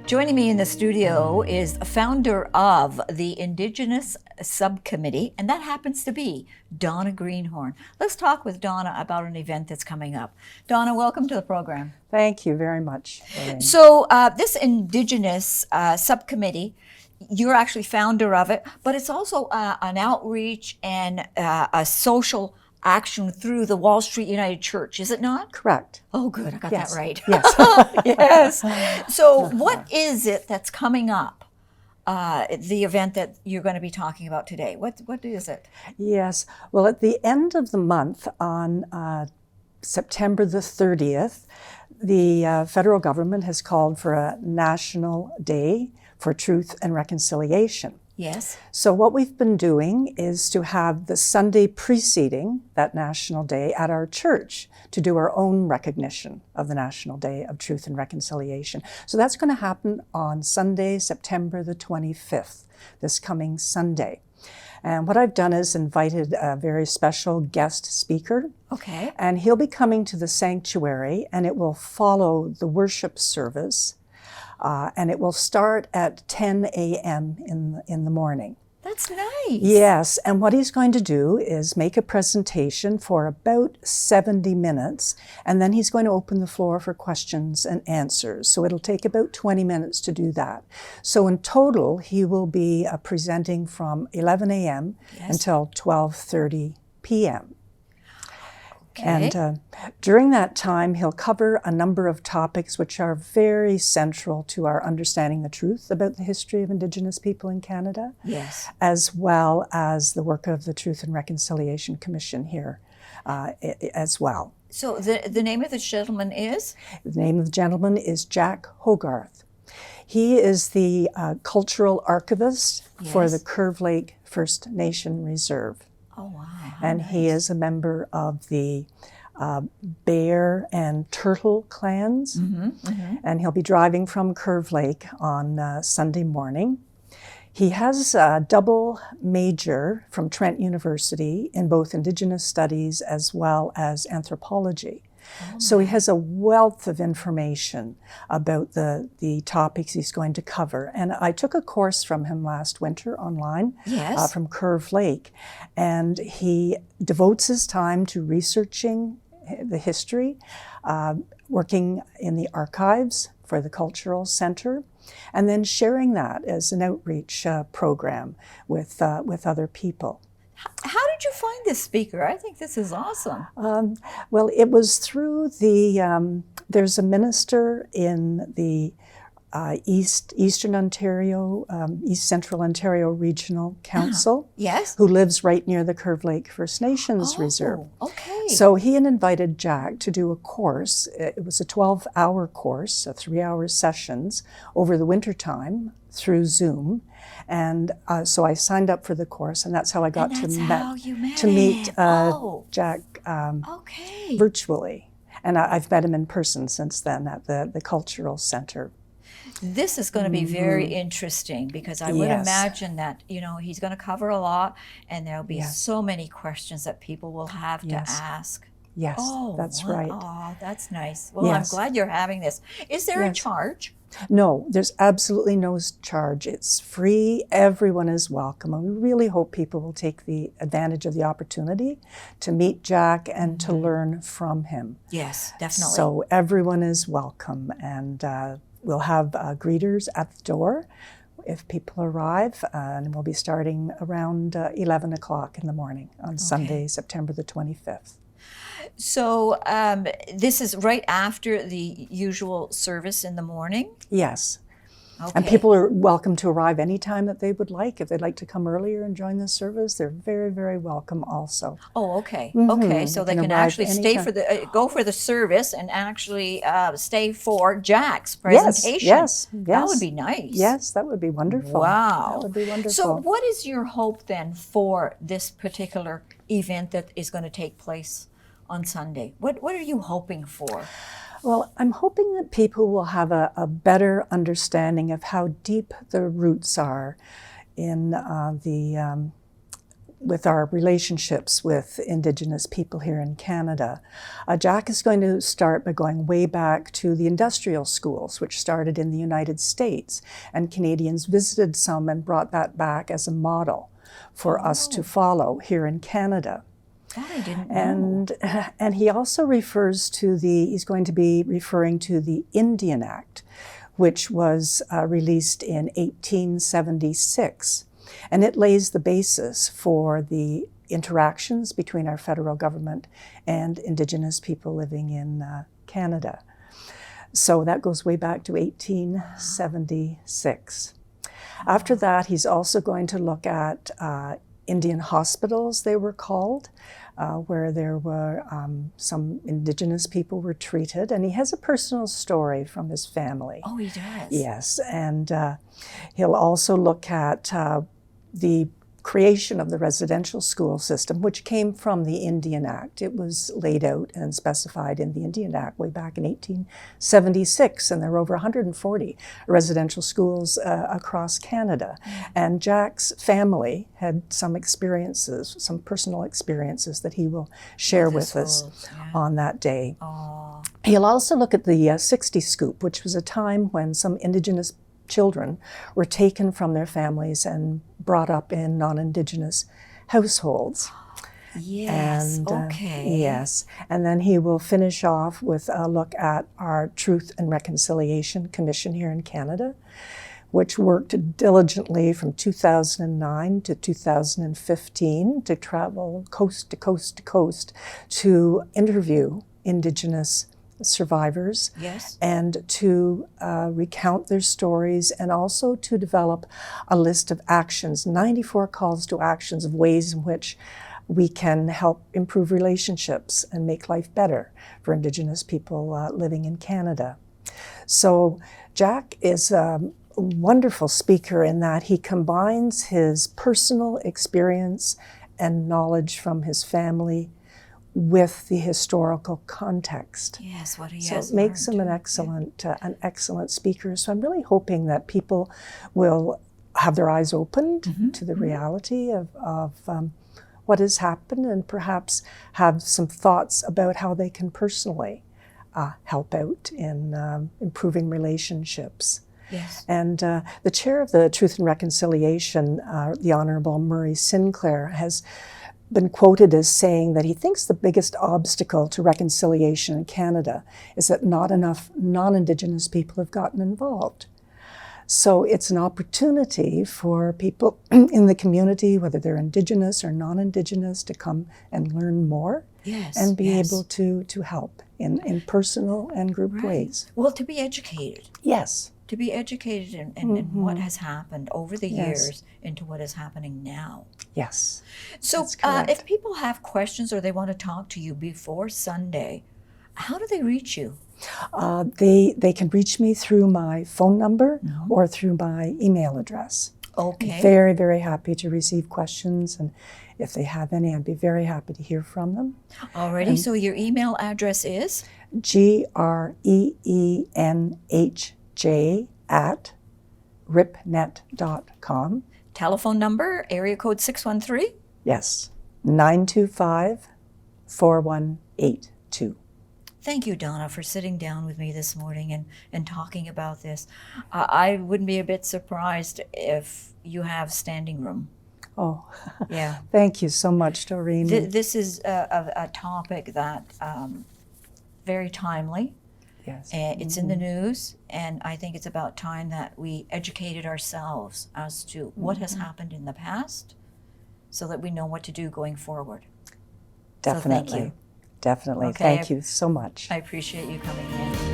Joining me in the studio is the founder of the Indigenous Subcommittee, and that happens to be Donna Greenhorn. Let's talk with Donna about an event that's coming up. Donna, welcome to the program. Thank you very much, Doreen. So this Indigenous Subcommittee, you're actually founder of it, but it's also an outreach and a social action through the Wall Street United Church, is it not? Correct. Oh, good. I got that right. Yes. Yes. So what is it that's coming up, the event that you're going to be talking about today? What is it? Yes. Well, at the end of the month, on September the 30th, the federal government has called for a National Day for Truth and Reconciliation. Yes. So what we've been doing is to have the Sunday preceding that National Day at our church to do our own recognition of the National Day of Truth and Reconciliation. So that's going to happen on Sunday, September the 25th, this coming Sunday. And what I've done is invited a very special guest speaker. Okay. And he'll be coming to the sanctuary, and it will follow the worship service. And it will start at 10 a.m. in the morning. That's nice. Yes, and what he's going to do is make a presentation for about 70 minutes, and then he's going to open the floor for questions and answers. So it'll take about 20 minutes to do that. So in total, he will be presenting from 11 a.m. until 12:30 p.m. Okay. And during that time, he'll cover a number of topics which are very central to our understanding the truth about the history of Indigenous people in Canada. Yes. As well as the work of the Truth and Reconciliation Commission here as well. So the name of the gentleman is? The name of the gentleman is Jack Hoggarth. He is the cultural archivist for the Curve Lake First Nation Reserve. Oh, wow. And nice. He is a member of the Bear and Turtle clans. Mm-hmm, mm-hmm. And he'll be driving from Curve Lake on Sunday morning. He has a double major from Trent University in both Indigenous Studies as well as Anthropology. So he has a wealth of information about the topics he's going to cover. And I took a course from him last winter online from Curve Lake. And he devotes his time to researching the history, working in the archives for the Cultural Center, and then sharing that as an outreach program with other people. How did you find this speaker? I think this is awesome. Well, it was through there's a minister in the Eastern Ontario, East Central Ontario Regional Council. Yes. Who lives right near the Curve Lake First Nations Reserve. Okay. So he had invited Jack to do a course. It was a 12-hour course, 3-hour sessions over the winter time through Zoom. And so I signed up for the course, and that's how I got to meet Jack virtually. And I've met him in person since then at the Cultural Center. This is going to be very interesting because I would imagine that, he's going to cover a lot, and there'll be so many questions that people will have to ask. Yes, that's right. Oh, that's nice. Well, I'm glad you're having this. Is there a charge? No, there's absolutely no charge. It's free. Everyone is welcome. And we really hope people will take the advantage of the opportunity to meet Jack and to learn from him. Yes, definitely. So everyone is welcome. And we'll have greeters at the door if people arrive. And we'll be starting around 11 o'clock in the morning on Sunday, September the 25th. So this is right after the usual service in the morning? Yes. Okay. And people are welcome to arrive anytime that they would like. If they'd like to come earlier and join the service, they're very, very welcome also. Oh, okay. Mm-hmm. Okay, so they can actually stay for go for the service and actually stay for Jack's presentation. Yes. That would be nice. Yes, that would be wonderful. Wow. That would be wonderful. So what is your hope then for this particular event that is going to take place on Sunday? What are you hoping for? Well, I'm hoping that people will have a better understanding of how deep the roots are in with our relationships with Indigenous people here in Canada. Jack is going to start by going way back to the industrial schools, which started in the United States, and Canadians visited some and brought that back as a model for us to follow here in Canada. That I didn't know. And he also refers to he's going to be referring to the Indian Act, which was released in 1876. And it lays the basis for the interactions between our federal government and Indigenous people living in Canada. So that goes way back to 1876. After that, he's also going to look at Indian hospitals, they were called, where there were some Indigenous people were treated. And he has a personal story from his family. Oh, he does? Yes, and he'll also look at the creation of the residential school system, which came from the Indian Act. It was laid out and specified in the Indian Act way back in 1876, and there were over 140 residential schools across Canada. And Jack's family had some experiences, some personal experiences that he will share with us on that day. Aww. He'll also look at the 60 Scoop, which was a time when some Indigenous children were taken from their families and brought up in non-Indigenous households. Yes, And, okay. yes, and then he will finish off with a look at our Truth and Reconciliation Commission here in Canada, which worked diligently from 2009 to 2015 to travel coast to coast to coast to interview Indigenous survivors, yes, and to recount their stories, and also to develop a list of actions, 94 calls to actions of ways in which we can help improve relationships and make life better for Indigenous people living in Canada. So Jack is a wonderful speaker in that he combines his personal experience and knowledge from his family with the historical context. Yes, what he so has it makes learned. him an excellent speaker. So I'm really hoping that people will have their eyes opened to the reality of what has happened, and perhaps have some thoughts about how they can personally help out in improving relationships. Yes. And the chair of the Truth and Reconciliation, the Honourable Murray Sinclair, has been quoted as saying that he thinks the biggest obstacle to reconciliation in Canada is that not enough non-Indigenous people have gotten involved. So it's an opportunity for people in the community, whether they're Indigenous or non-Indigenous, to come and learn more, Yes, and be yes. able to help in personal and group ways. Well, to be educated. Yes. To be educated in what has happened over the Yes. years into what is happening now. Yes. So That's correct. if people have questions or they want to talk to you before Sunday, how do they reach you? They can reach me through my phone number or through my email address. Okay. I'm very, very happy to receive questions, and if they have any, I'd be very happy to hear from them. Alrighty, so your email address is? greenej@ripnet.com. Telephone number, area code 613? Yes, 925-4182. Thank you, Donna, for sitting down with me this morning and talking about this. I wouldn't be a bit surprised if you have standing room. Oh, Yeah. thank you so much, Doreen. This is a topic that very timely. Yes. It's in the news, and I think it's about time that we educated ourselves as to what has happened in the past so that we know what to do going forward. Definitely. So thank you. Definitely. Okay, Thank you so much. I appreciate you coming in.